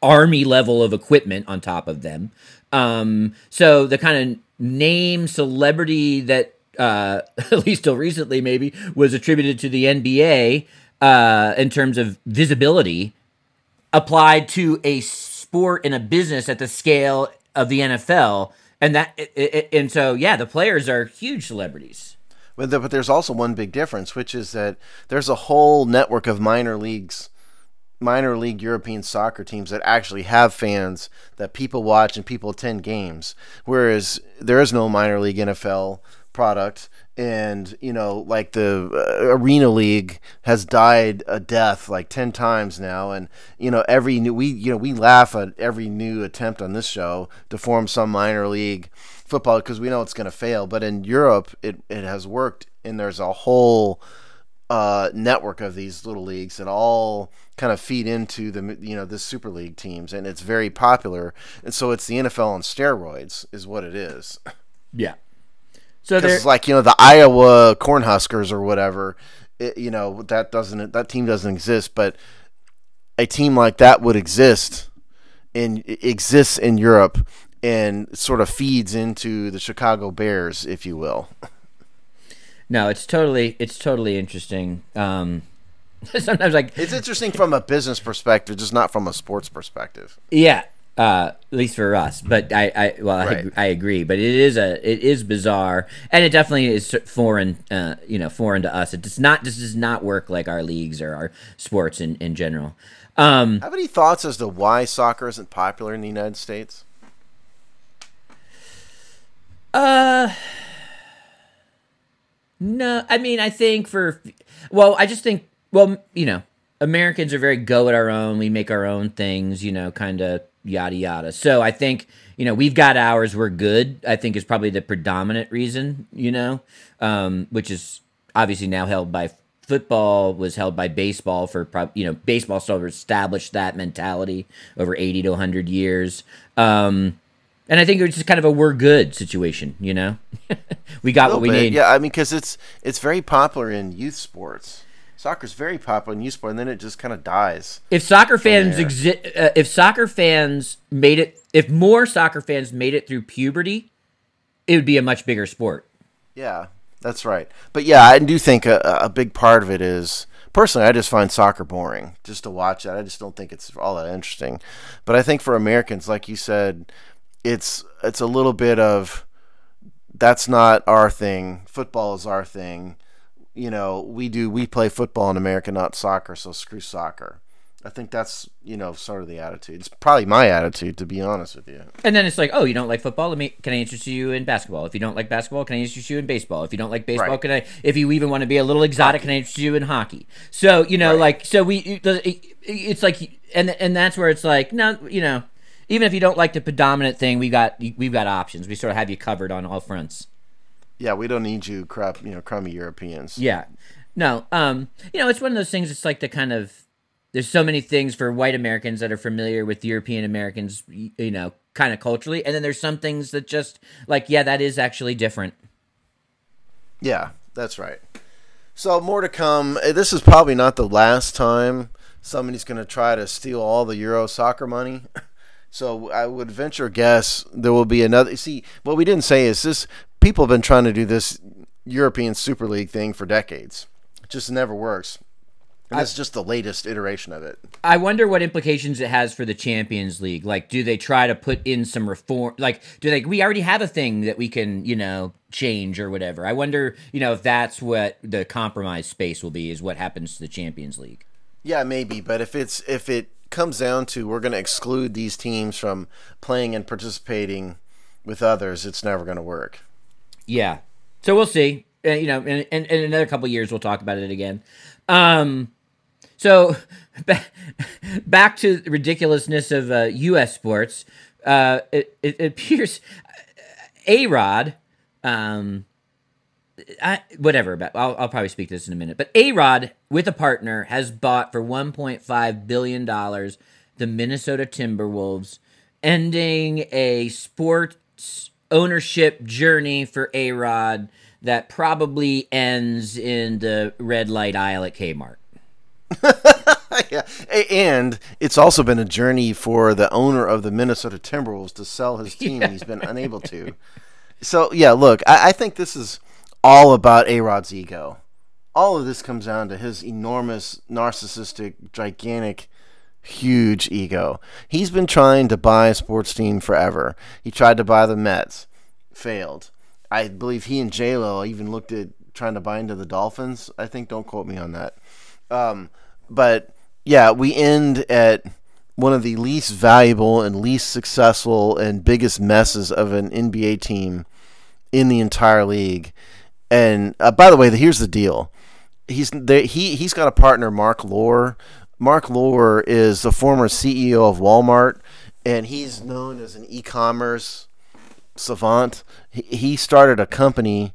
B: army level of equipment on top of them. So the kind of name celebrity that at least till recently maybe was attributed to the NBA in terms of visibility applied to a sport and a business at the scale of the NFL, and so yeah, the players are huge celebrities.
A: But there's also one big difference, which is that there's a whole network of minor league European soccer teams that actually have fans that people watch and people attend games, whereas there is no minor league NFL product. And like the Arena League has died a death like 10 times now, and we laugh at every new attempt on this show to form some minor league football because we know it's going to fail. But in Europe, it has worked, and there's a whole network of these little leagues that all kind of feed into the Super League teams, and it's very popular. And so it's the NFL on steroids, is what it is.
B: Yeah. So
A: it's like the Iowa Cornhuskers or whatever, that team doesn't exist, but a team like that would exists in Europe and sort of feeds into the Chicago Bears, if you will.
B: No, it's totally interesting. Sometimes
A: it's interesting from a business perspective, just not from a sports perspective.
B: Yeah. At least for us, but I agree. But it is bizarre, and it definitely is foreign to us. This does not work like our leagues or our sports in general.
A: Have any thoughts as to why soccer isn't popular in the United States?
B: No, I mean, I think Americans are very go at our own. We make our own things, kind of yada yada. So I think we've got ours. We're good. I think is probably the predominant reason. Which is obviously now held by football, was held by baseball for baseball sort of established that mentality over 80 to 100 years. And I think it was just kind of a we're good situation. We got what we need.
A: Yeah, I mean, because it's very popular in youth sports. Soccer's very popular in youth sport, and then it just kind of dies.
B: If soccer fans if more soccer fans made it through puberty, it would be a much bigger sport.
A: Yeah, that's right. But yeah, I do think a big part of it is, personally, I just find soccer boring just to watch it. I just don't think it's all that interesting. But I think for Americans, like you said, it's a little bit of, that's not our thing. Football is our thing. We play football in America, not soccer, so screw soccer. I think that's, sort of the attitude. It's probably my attitude, to be honest with you.
B: And then it's like, oh, you don't like football? Can I interest you in basketball? If you don't like basketball, can I interest you in baseball? If you don't like baseball,
A: right.
B: If you even want to be a little exotic, hockey. Can I interest you in hockey? So,
A: right.
B: It's like, and that's where it's like, no, even if you don't like the predominant thing, we've got options. We sort of have you covered on all fronts.
A: Yeah, we don't need you crummy Europeans.
B: Yeah. No, it's one of those things, it's like the kind of, there's so many things for white Americans that are familiar with European Americans, kind of culturally, and then there's some things that just, like, yeah, that is actually different.
A: Yeah, that's right. So more to come. This is probably not the last time somebody's going to try to steal all the Euro soccer money. So I would venture a guess there will be another. See, what we didn't say is this. People have been trying to do this European Super League thing for decades. It just never works. And it's just the latest iteration of it.
B: I wonder what implications it has for the Champions League. Like, do they try to put in some reform? Like, we already have a thing that we can, change or whatever. I wonder, if that's what the compromise space will be, is what happens to the Champions League.
A: Yeah, maybe. But if it comes down to we're going to exclude these teams from playing and participating with others, it's never going to work.
B: Yeah. So we'll see. In another couple of years, we'll talk about it again. So back to the ridiculousness of U.S. sports. It appears Arod, I'll probably speak to this in a minute. But Arod, with a partner, has bought for $1.5 billion the Minnesota Timberwolves, ending a sports ownership journey for Arod that probably ends in the red light aisle at Kmart.
A: Yeah, and it's also been a journey for the owner of the Minnesota Timberwolves to sell his team, and he's been unable to. So, yeah, look, I think this is all about A-Rod's ego. All of this comes down to his enormous, narcissistic, gigantic, huge ego. He's been trying to buy a sports team forever. He tried to buy the Mets, failed. I believe he and J-Lo even looked at trying to buy into the Dolphins. I think, don't quote me on that. But, yeah, we end at one of the least valuable and least successful and biggest messes of an NBA team in the entire league. And by the way, here's the deal. He's got a partner, Mark Lohr. Mark Lohr is the former CEO of Walmart, and he's known as an e-commerce savant. He started a company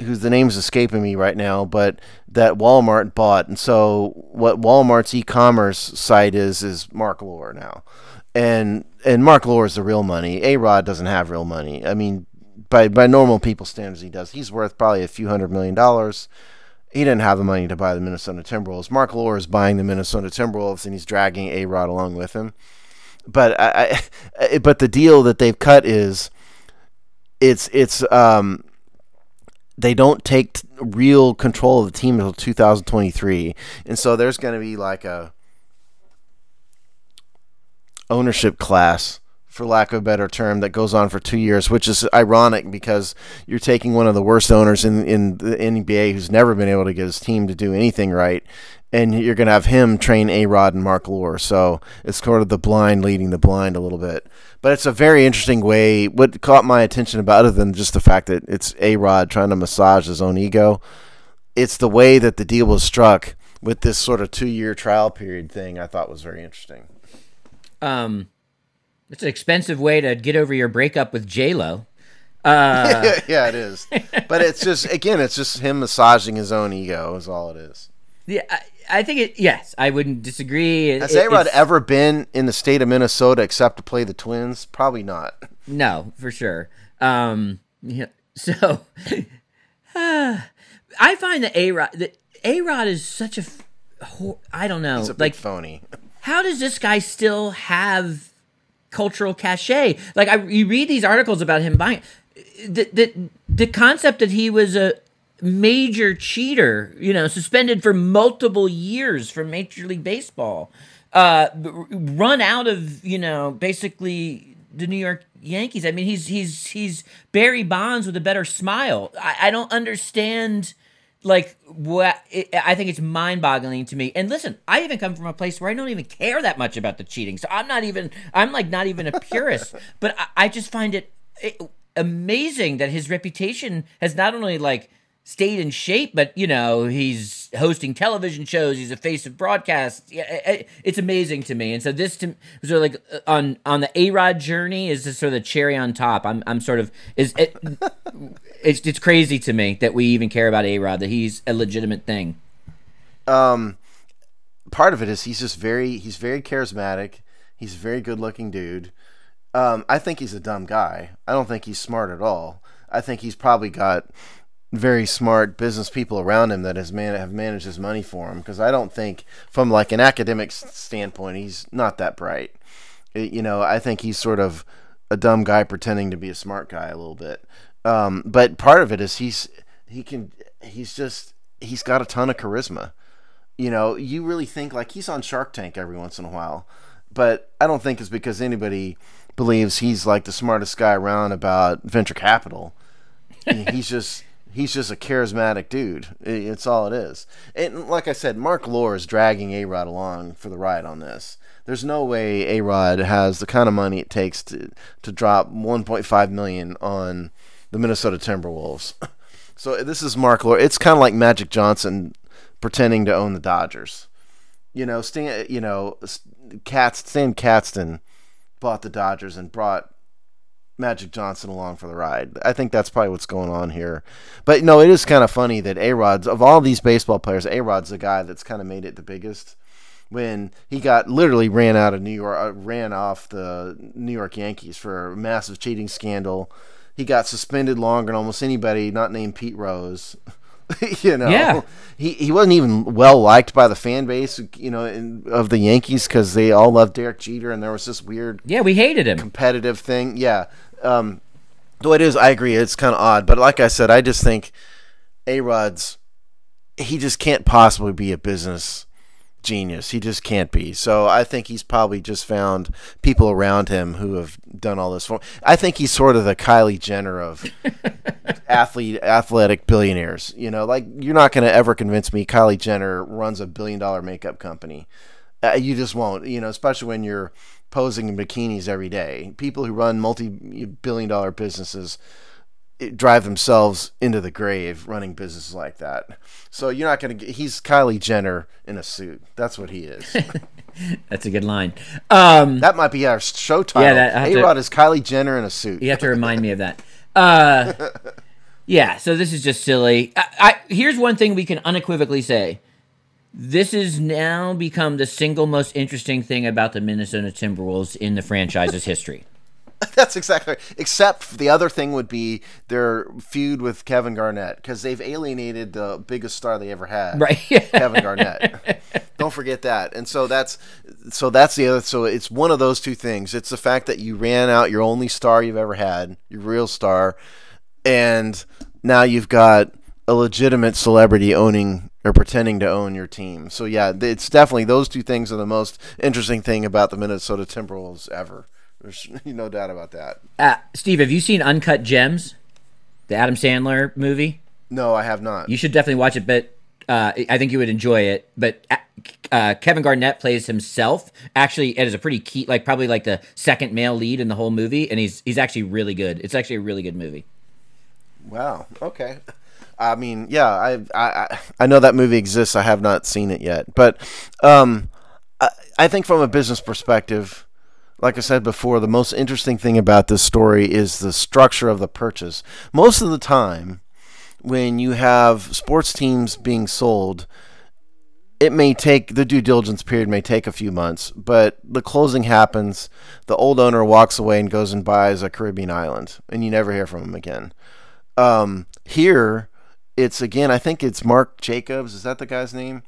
A: whose the name's escaping me right now, but that Walmart bought. And so what Walmart's e-commerce site is Mark Lohr now. And Mark Lohr is the real money. A-Rod doesn't have real money. I mean, by normal people standards, he does. He's worth probably a few $100 million. He didn't have the money to buy the Minnesota Timberwolves. Mark Lohr is buying the Minnesota Timberwolves, and he's dragging A-Rod along with him. But but the deal that they've cut is they don't take real control of the team until 2023, and so there's going to be like a ownership class, for lack of a better term, that goes on for 2 years, which is ironic because you're taking one of the worst owners in the NBA who's never been able to get his team to do anything right, and you're going to have him train A-Rod and Mark Lohr. So it's sort of the blind leading the blind a little bit. But it's a very interesting way. What caught my attention about, other than just the fact that it's A-Rod trying to massage his own ego, it's the way that the deal was struck with this sort of 2-year trial period thing I thought was very interesting.
B: It's an expensive way to get over your breakup with J-Lo.
A: Yeah, it is. But it's just, again, it's just him massaging his own ego is all it is.
B: Yeah, I think yes, I wouldn't disagree.
A: Has A-Rod ever been in the state of Minnesota except to play the Twins? Probably not.
B: No, for sure. Yeah, so I find that A-Rod is such a, I don't know.
A: He's a big phony.
B: How does this guy still have cultural cachet? Like, you read these articles about him buying the concept that he was a major cheater, suspended for multiple years from Major League Baseball, run out of, basically the New York Yankees. I mean, he's Barry Bonds with a better smile. I don't understand. Like, I think it's mind-boggling to me. And listen, I even come from a place where I don't even care that much about the cheating. So I'm not even a purist. But I just find it amazing that his reputation has not only, like, stayed in shape, but, he's hosting television shows. He's a face of broadcast. Yeah, it's amazing to me. And so this, sort of like on the A-Rod journey, is just sort of the cherry on top. I'm sort of it's crazy to me that we even care about A-Rod, that he's a legitimate thing.
A: Part of it is he's very charismatic. He's a very good looking dude. I think he's a dumb guy. I don't think he's smart at all. I think he's probably got very smart business people around him that have managed his money for him, because I don't think, from like an academic standpoint, he's not that bright. I think he's sort of a dumb guy pretending to be a smart guy a little bit. But part of it is he's got a ton of charisma. You really think, like, he's on Shark Tank every once in a while, but I don't think it's because anybody believes he's like the smartest guy around about venture capital. He's just a charismatic dude. It's all it is. And like I said, Mark Lohr is dragging A-Rod along for the ride on this. There's no way A-Rod has the kind of money it takes to drop $1.5 million on the Minnesota Timberwolves. So this is Mark Lohr. It's kind of like Magic Johnson pretending to own the Dodgers. Stan Katzman bought the Dodgers and brought Magic Johnson along for the ride. I think that's probably what's going on here. But no, it is kind of funny that A-Rod's, of all these baseball players, A-Rod's the guy that's kind of made it the biggest. When he literally ran off the New York Yankees for a massive cheating scandal. He got suspended longer than almost anybody not named Pete Rose. You know,
B: Yeah.
A: he wasn't even well liked by the fan base, you know, of the Yankees because they all loved Derek Jeter, and there was this weird,
B: Yeah, we hated him.
A: competitive thing. Yeah, though it is, I agree, it's kind of odd. But like I said, I just think Arod's he just can't possibly be a business genius. He just can't be. So I think he's probably just found people around him who have done all this for him. I think he's sort of the Kylie Jenner of athletic billionaires. You know, like you're not going to ever convince me Kylie Jenner runs a $1 billion makeup company. You just won't. You know, especially when you're posing in bikinis every day. People who run multi-billion-dollar businesses drive themselves into the grave running businesses like that. So you're not going to get, he's Kylie Jenner in a suit. That's what he is.
B: That's a good line.
A: That might be our show title.
B: Yeah,
A: A-Rod is Kylie Jenner in a suit.
B: You have to remind me of that. Yeah, so this is just silly. Here's one thing we can unequivocally say. This has now become the single most interesting thing about the Minnesota Timberwolves in the franchise's history.
A: That's exactly right. Except the other thing would be their feud with Kevin Garnett, because they've alienated the biggest star they ever had,
B: right?
A: Kevin Garnett. Don't forget that. And so that's the other. So it's one of those two things. It's the fact that you ran out your only star you've ever had, your real star, and now you've got a legitimate celebrity owning or pretending to own your team. So yeah, it's definitely those two things are the most interesting thing about the Minnesota Timberwolves ever. There's no doubt about that.
B: Steve, have you seen Uncut Gems, the Adam Sandler movie?
A: No, I have not.
B: You should definitely watch it, but I think you would enjoy it. But Kevin Garnett plays himself. Actually, it is a pretty key, like probably like the second male lead in the whole movie, and he's actually really good. It's actually a really good movie.
A: Wow. Okay. I mean, yeah, I know that movie exists. I have not seen it yet, but I think from a business perspective, like I said before, the most interesting thing about this story is the structure of the purchase. Most of the time, when you have sports teams being sold, it may take, the due diligence period may take a few months, but the closing happens, the old owner walks away and goes and buys a Caribbean island, and you never hear from him again. Here, it's again, I think it's Mark Jacobs. Is that the guy's name?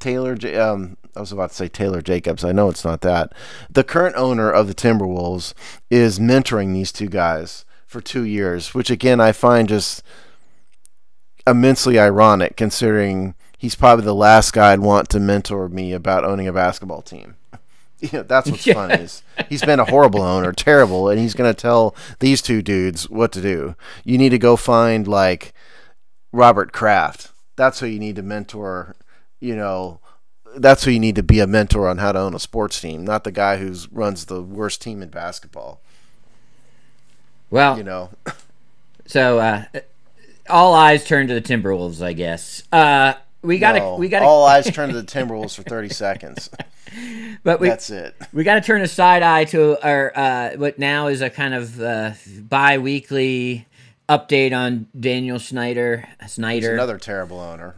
A: I was about to say Taylor Jacobs. I know it's not that. The current owner of the Timberwolves is mentoring these two guys for 2 years, which again I find just immensely ironic considering he's probably the last guy I'd want to mentor me about owning a basketball team. You know, that's what's funny is he's been a horrible owner, terrible, and he's going to tell these two dudes what to do. You need to go find like Robert Kraft. That's who you need to mentor. You know, that's who you need to be a mentor on how to own a sports team, not the guy who runs the worst team in basketball.
B: Well,
A: you know,
B: so all eyes turn to the Timberwolves, I guess. We gotta
A: all eyes turn to the Timberwolves for 30 seconds.
B: But
A: that's it.
B: We got to turn a side eye to our what now is a kind of bi-weekly update on Daniel Snyder. He's
A: another terrible owner.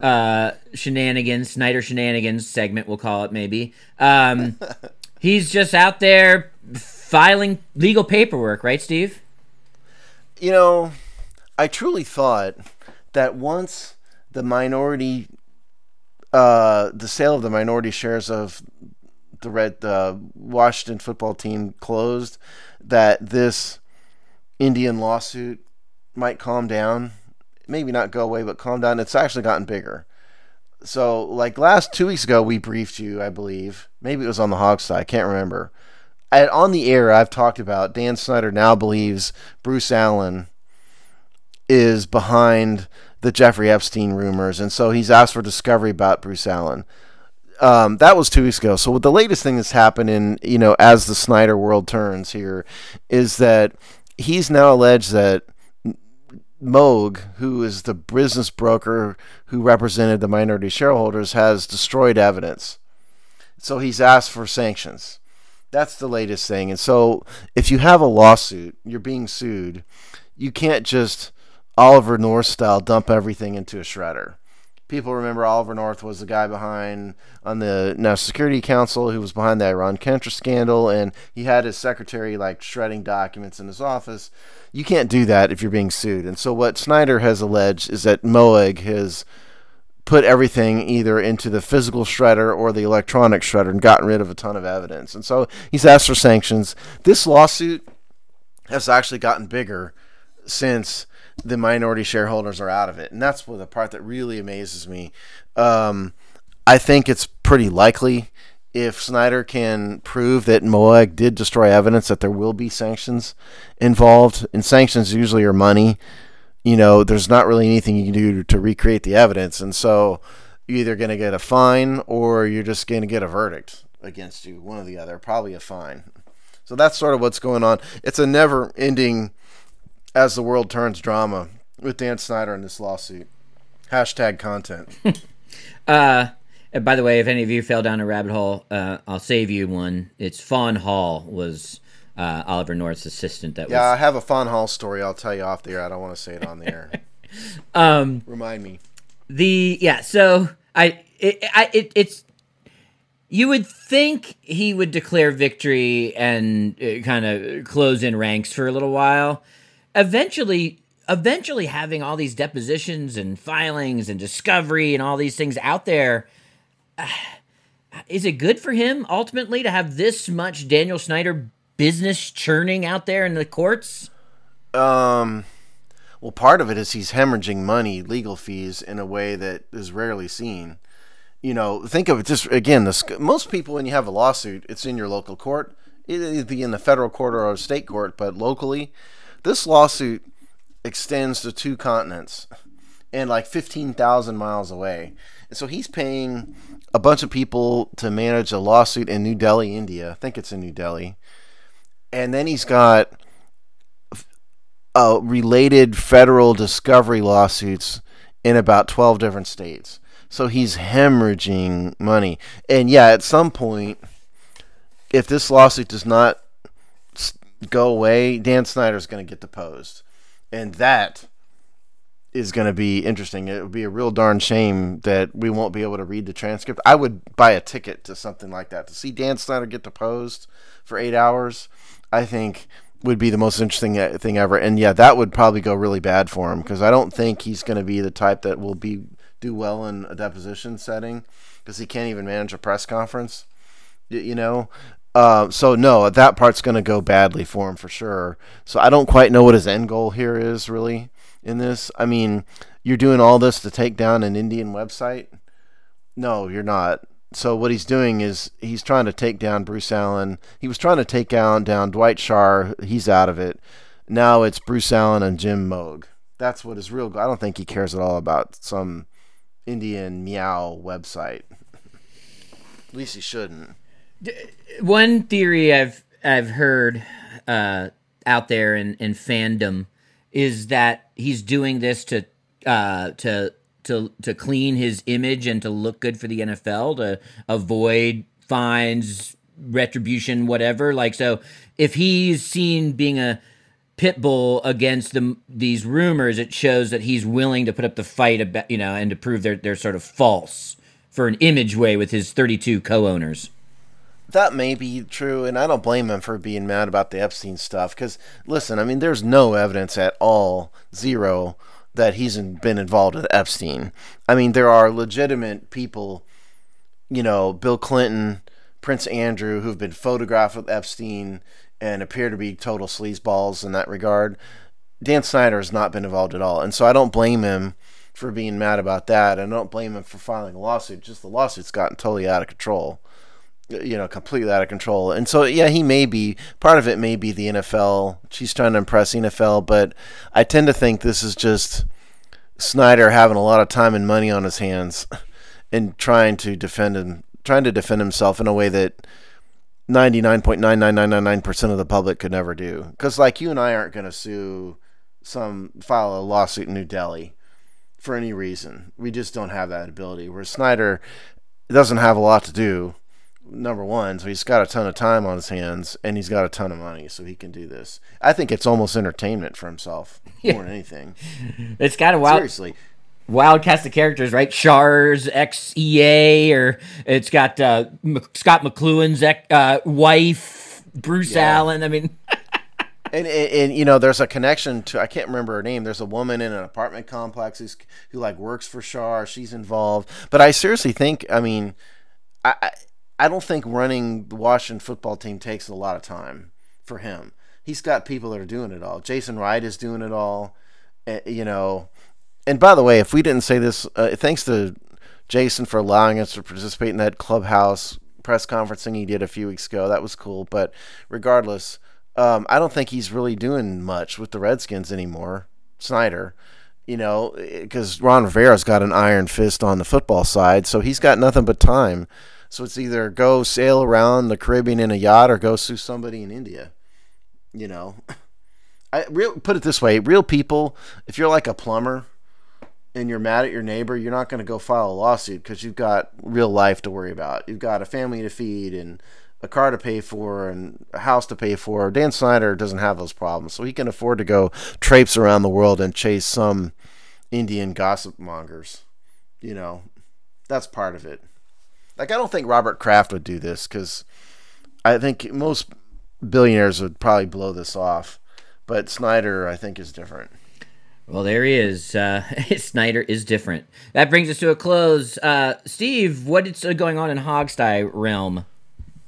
B: Snyder shenanigans segment, we'll call it maybe. He's just out there filing legal paperwork, right, Steve?
A: You know, I truly thought that once the sale of the minority shares of the Washington football team closed, that this Indian lawsuit might calm down, maybe not go away, but calm down. It's actually gotten bigger. So, like 2 weeks ago, we briefed you, I believe. Maybe it was on the Hog side. I can't remember. On the air, I've talked about Dan Snyder now believes Bruce Allen is behind the Jeffrey Epstein rumors, and so he's asked for discovery about Bruce Allen. That was 2 weeks ago. So the latest thing that's happened in, you know, as the Snyder world turns here, is that he's now alleged that Moog, who is the business broker who represented the minority shareholders, has destroyed evidence. So he's asked for sanctions. That's the latest thing. And so if you have a lawsuit, you're being sued, you can't just Oliver North style dump everything into a shredder. People remember Oliver North was the guy behind on the National Security Council who was behind the Iran-Contra scandal, and he had his secretary like shredding documents in his office. You can't do that if you're being sued. And so what Snyder has alleged is that Moeg has put everything either into the physical shredder or the electronic shredder and gotten rid of a ton of evidence. And so he's asked for sanctions. This lawsuit has actually gotten bigger since the minority shareholders are out of it. And that's the part that really amazes me. I think it's pretty likely if Snyder can prove that Moeg did destroy evidence that there will be sanctions involved. And sanctions usually are money. There's not really anything you can do to recreate the evidence. And so you're either going to get a fine or you're just going to get a verdict against you, one or the other, probably a fine. So that's sort of what's going on. It's a never-ending as the world turns drama with Dan Snyder in this lawsuit. #content.
B: By the way, if any of you fell down a rabbit hole, I'll save you one. It's Fawn Hall was Oliver North's assistant.
A: I have a Fawn Hall story. I'll tell you off the air. I don't want to say it on the air. Remind me.
B: So it's you would think he would declare victory and kind of close in ranks for a little while. Eventually having all these depositions and filings and discovery and all these things out there, is it good for him ultimately to have this much Daniel Snyder business churning out there in the courts?
A: Well, part of it is he's hemorrhaging money, legal fees, in a way that is rarely seen. Think of it just, again, most people, when you have a lawsuit, it's in your local court. It'd be in the federal court or a state court, but locally, this lawsuit extends to 2 continents and like 15,000 miles away. And so he's paying a bunch of people to manage a lawsuit in New Delhi, India. I think it's in New Delhi. And then he's got related federal discovery lawsuits in about 12 different states. So he's hemorrhaging money. And yeah, at some point, if this lawsuit does not go away, Dan Snyder's going to get deposed. And that is going to be interesting. It would be a real darn shame that we won't be able to read the transcript. I would buy a ticket to something like that. To see Dan Snyder get deposed for 8 hours, I think would be the most interesting thing ever. And yeah, that would probably go really bad for him, because I don't think he's going to be the type that will do well in a deposition setting, because he can't even manage a press conference, So no, that part's going to go badly for him for sure. So I don't quite know what his end goal here is really in this. I mean, you're doing all this to take down an Indian website? No, you're not. So what he's doing is he's trying to take down Bruce Allen. He was trying to take down Dwight Schrute. He's out of it. Now it's Bruce Allen and Jim Moog. That's what his real goal. I don't think he cares at all about some Indian meow website. At least he shouldn't.
B: One theory I've heard out there in fandom is that he's doing this to clean his image and to look good for the NFL, to avoid fines, retribution, whatever. Like, so if he's seen being a pit bull against these rumors, it shows that he's willing to put up the fight about, and to prove they're sort of false for an image way with his 32 co-owners.
A: That may be true, and I don't blame him for being mad about the Epstein stuff, because, listen, I mean, there's no evidence at all, zero, that he's been involved with Epstein. I mean, there are legitimate people, Bill Clinton, Prince Andrew, who've been photographed with Epstein and appear to be total sleazeballs in that regard. Dan Snyder has not been involved at all, and so I don't blame him for being mad about that, and I don't blame him for filing a lawsuit. Just the lawsuit's gotten totally out of control. Completely out of control. And so, yeah, part of it may be the NFL. She's trying to impress the NFL, but I tend to think this is just Snyder having a lot of time and money on his hands and trying to defend himself in a way that 99.99999% of the public could never do. Because, like, you and I aren't going to file a lawsuit in New Delhi for any reason. We just don't have that ability. Where Snyder doesn't have a lot to do, number one, so he's got a ton of time on his hands, and he's got a ton of money, so he can do this. I think it's almost entertainment for himself, more than anything.
B: It's kind of wild.
A: Seriously.
B: wild cast of characters, right? Char's ex-EA, or it's got Scott McLuhan's wife, Bruce Allen. I mean,
A: and you know, there's a connection to, I can't remember her name. There's a woman in an apartment complex who like works for Char. She's involved, but I seriously think, I mean, I don't think running the Washington football team takes a lot of time for him. He's got people that are doing it all. Jason Wright is doing it all, you know. And by the way, if we didn't say this, thanks to Jason for allowing us to participate in that clubhouse press conference thing he did a few weeks ago. That was cool. But regardless, I don't think he's really doing much with the Redskins anymore, Snyder. You know, because Ron Rivera's got an iron fist on the football side, so he's got nothing but time. So it's either go sail around the Caribbean in a yacht or go sue somebody in India. You know, put it this way: real people, if you're like a plumber and you're mad at your neighbor, you're not going to go file a lawsuit because you've got real life to worry about. You've got a family to feed and a car to pay for and a house to pay for. Dan Snyder doesn't have those problems, so he can afford to go traipse around the world and chase some Indian gossip mongers. You know, that's part of it. Like, I don't think Robert Kraft would do this because I think most billionaires would probably blow this off. But Snyder, I think, is different.
B: Well, there he is. Snyder is different. That brings us to a close. Steve, what is going on in Hogsty realm?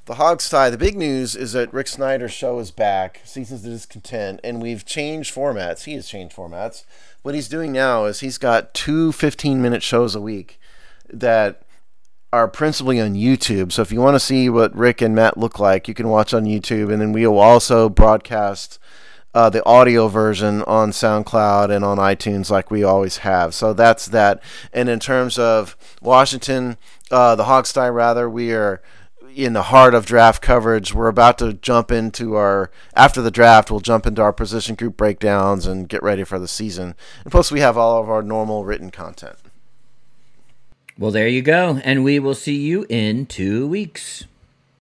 A: The Hogsty, the big news is that Rick Snyder's show is back, Seasons of Discontent, and we've changed formats. He has changed formats. What he's doing now is he's got 2 15-minute shows a week that are principally on YouTube. So if you want to see what Rick and Matt look like, you can watch on YouTube. And then we will also broadcast the audio version on SoundCloud and on iTunes like we always have. So that's that. And in terms of Washington, the Hogsty rather, we are in the heart of draft coverage. We're about to jump into after the draft, we'll jump into our position group breakdowns and get ready for the season. And plus we have all of our normal written content.
B: Well, there you go, and we will see you in 2 weeks.